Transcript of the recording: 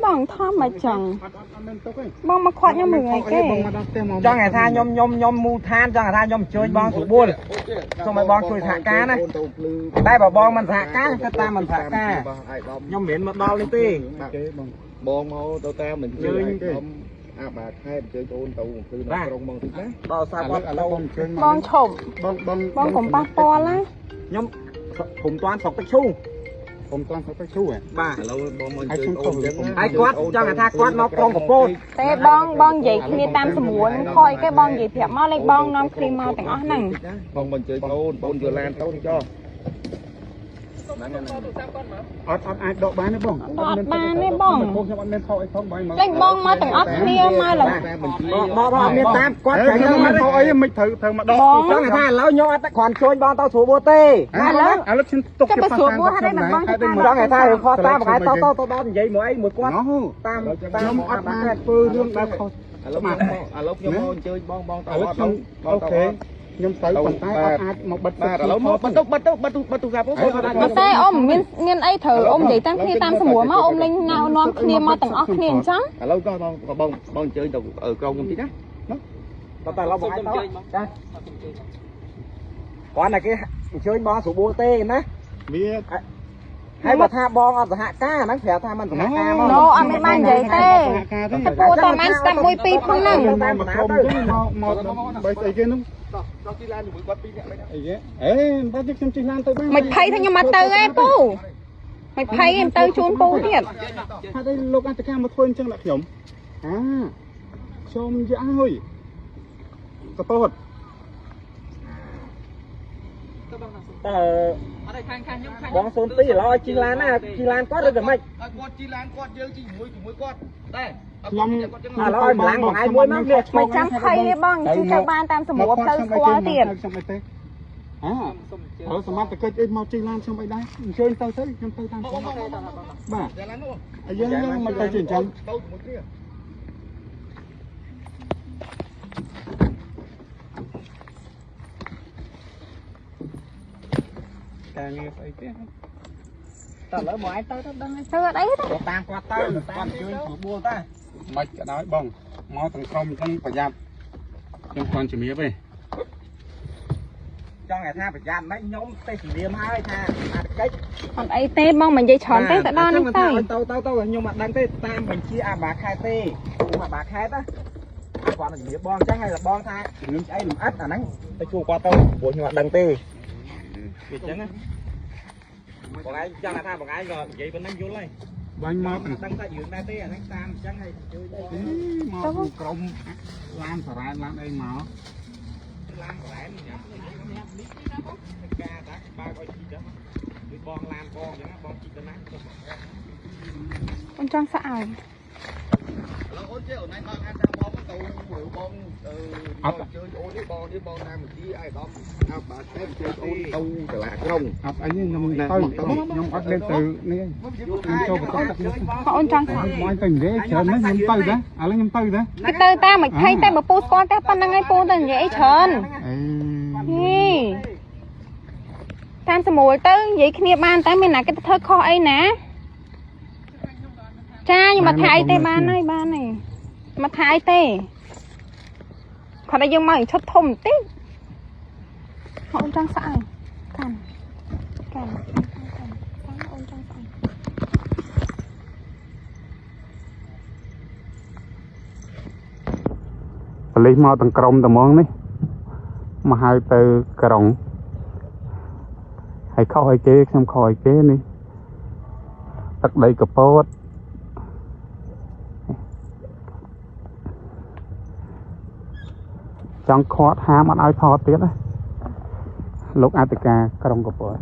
bằng thom mà chẳng bằng mà khoát nhau mười ngày cái cho ngày tha nhom mu than cho ngày tha nhom chơi bong thủ buôn xong rồi bong chơi thả cá này đây bảo bong mình thả cá cái ta mình thả cá nhom miễn một bao lên tí bong máu tao ta mình chơi bà hai chơi ôn tàu từ nó trong bong thứ đấy bao sao bong chồng bong cũng ba to lá nhom cùng toán sọc tách chu không toàn phải chú à bà lâu bong mình chơi ôn ai quát cho người ta quát nó con của cô thế bong gì khi tam sầm muốn coi cái bong gì thì mau lên bong non khi mauទាំងអស់ហ្នឹង bong mình chơi ôn vừa lan tao cho អត់អាចដកបានទេបងអត់បានទេបងខ្ញុំអត់មានថោអីផងបងលេងបងមកទាំងអស់គ្នាមកឡើយមកមានតាមគាត់ចែកទៅមកថោអីមិនត្រូវមកដកបងថាឥឡូវខ្ញុំអត់គ្រាន់ជួយបងទៅស្រួលបួទេឥឡូវខ្ញុំទុកជាប៉ាសាបងចង់ឲ្យថាខុសតាមបងទៅដល់និយាយមកអីមួយគាត់តាមខ្ញុំអត់បានធ្វើរឿងដែលខុសឥឡូវខ្ញុំមកអញ្ជើញបងទៅអត់អូខេខ្ញុំទៅប៉ុន្តែអត់អាចមកបិទបាទឥឡូវមកបិទទូកាប់អូមកតែអ៊ំមានអីត្រូវអ៊ំនិយាយតាមគ្នាតាមស្រួលមកអ៊ំលេងណៅនាំគ្នាមកទាំងអស់គ្នាអញ្ចឹងឥឡូវក៏បងអញ្ជើញទៅក្រុមខ្ញុំតិចណាតែឡូវបងឯងទៅចាគាត់ណាគេអញ្ជើញបងស្រួលបួទេណាវាហើយបើថាបងអត់សហការហ្នឹងប្រាប់ថាមិនសហការមកណូអត់មានបាននិយាយទេតែពូតបានស្ដាប់មួយពីរផងហ្នឹងតាមក្រុមអញ្ចឹងមកបើស្អីគេនោះដល់ទីឡានជាមួយគាត់ពីរនាក់អីគេបើខ្ញុំជិះឡានទៅបានមិនភ័យថាខ្ញុំមកទៅឯងពូមិនភ័យឯងទៅជូនពូទៀតថាđâyលោកអន្តការមកធ្វើអញ្ចឹងដាក់ខ្ញុំខ្ញុំយកហើយកតោតតើអត់ខាងខ្ញុំបងសូនទីឥឡូវឲ្យជីឡានណាជីឡានគាត់ឬក៏មិនគាត់ជីឡានគាត់យើងជីជាមួយគាត់ដែរខ្ញុំឥឡូវឲ្យម្លាំងបងឯងមួយមកវាមិនចាំភ័យទេបងជិះទៅបានតាមសម្រួលផ្លូវស្គាល់ទៀតខ្ញុំអីទេហើយសមត្ថកិច្ចអីមកជីឡានខ្ញុំអីដែរអញ្ជើញទៅខ្ញុំទៅតាមខ្ញុំបាទយើងមិនទៅជាអញ្ចឹងទៅជាមួយគ្នាការងារស្អីទេតើឥឡូវមកឯងទៅដឹងទៅអត់អីទេតាមគាត់ទៅគាត់ជួយស្រួលបួលតាមិនក៏ដោយបងមកទាំងក្រុមអញ្ចឹងប្រយ័ត្នខ្ញុំគាត់ជំរាបទេចង់ឲ្យថាប្រយ័ត្នមិនខ្ញុំទេជំរាបហើយថាអាកិច្ចអត់អីទេបងមិននិយាយច្រើនទេទៅដល់ហ្នឹងទៅខ្ញុំអត់ដឹងទេតាមបញ្ជាអាបាខេតទេអាបាខេតណាគាត់ជំរាបបងអញ្ចឹងហើយបងថាខ្ញុំស្អីលំអិតអាហ្នឹងទៅជួគាត់ទៅព្រោះខ្ញុំអត់ដឹងទេវាអញ្ចឹងណាបងឯងចង់ថាបងឯងក៏និយាយប៉ុណ្ណឹងយល់ហើយបាញ់មកដឹងថាយើងដែរទេអាហ្នឹងតាមអញ្ចឹងហើយជួយមកក្រុមឡានសរ៉ែនឡានអីមកឡានសរ៉ែនញ៉ាំការតាបើកឲ្យជីទៅគឺបងឡានបងអញ្ចឹងបងជីទៅណាអូនចង់សាក់ឲ្យអូនចេះអូនឯងដល់ខាងតាមបងទៅមើលបងអត់ជួយអូននេះបងតាមវិធីអាយដំអើបាទតែជួយអូនទៅតឡាក្រុងអត់អីខ្ញុំទៅខ្ញុំអត់លេងទៅនេះខ្ញុំចូលបន្តទឹកនេះអូនចង់សាក់មកទៅនិយាយច្រើនណាស់ខ្ញុំទៅដែរឥឡូវខ្ញុំទៅដែរទៅតាមមិនភ័យតែបើពូស្គាល់តែប៉ុណ្្នឹងឯងពូទៅនិយាយអីច្រើនតាមស្រួលទៅនិយាយគ្នាបានតែមានណាគេទៅធ្វើខុសអីណាចាខ្ញុំមកថាអីទេបានហើយមកថាអីទេគាត់ឲ្យយើងមកឈុតធំបន្តិចអូនចង់ស្អីកាន់អូនចង់ស្អីប៉ូលីសមកទាំងក្រុមតែហ្មងនេះមកហៅទៅក្រុងហើយខុសឲ្យគេខ្ញុំខុសឲ្យគេនេះទឹកដីកពតចង់ខាត់ហាមអត់ឲ្យថតទៀតណាលោកអធិការក្រុងកពត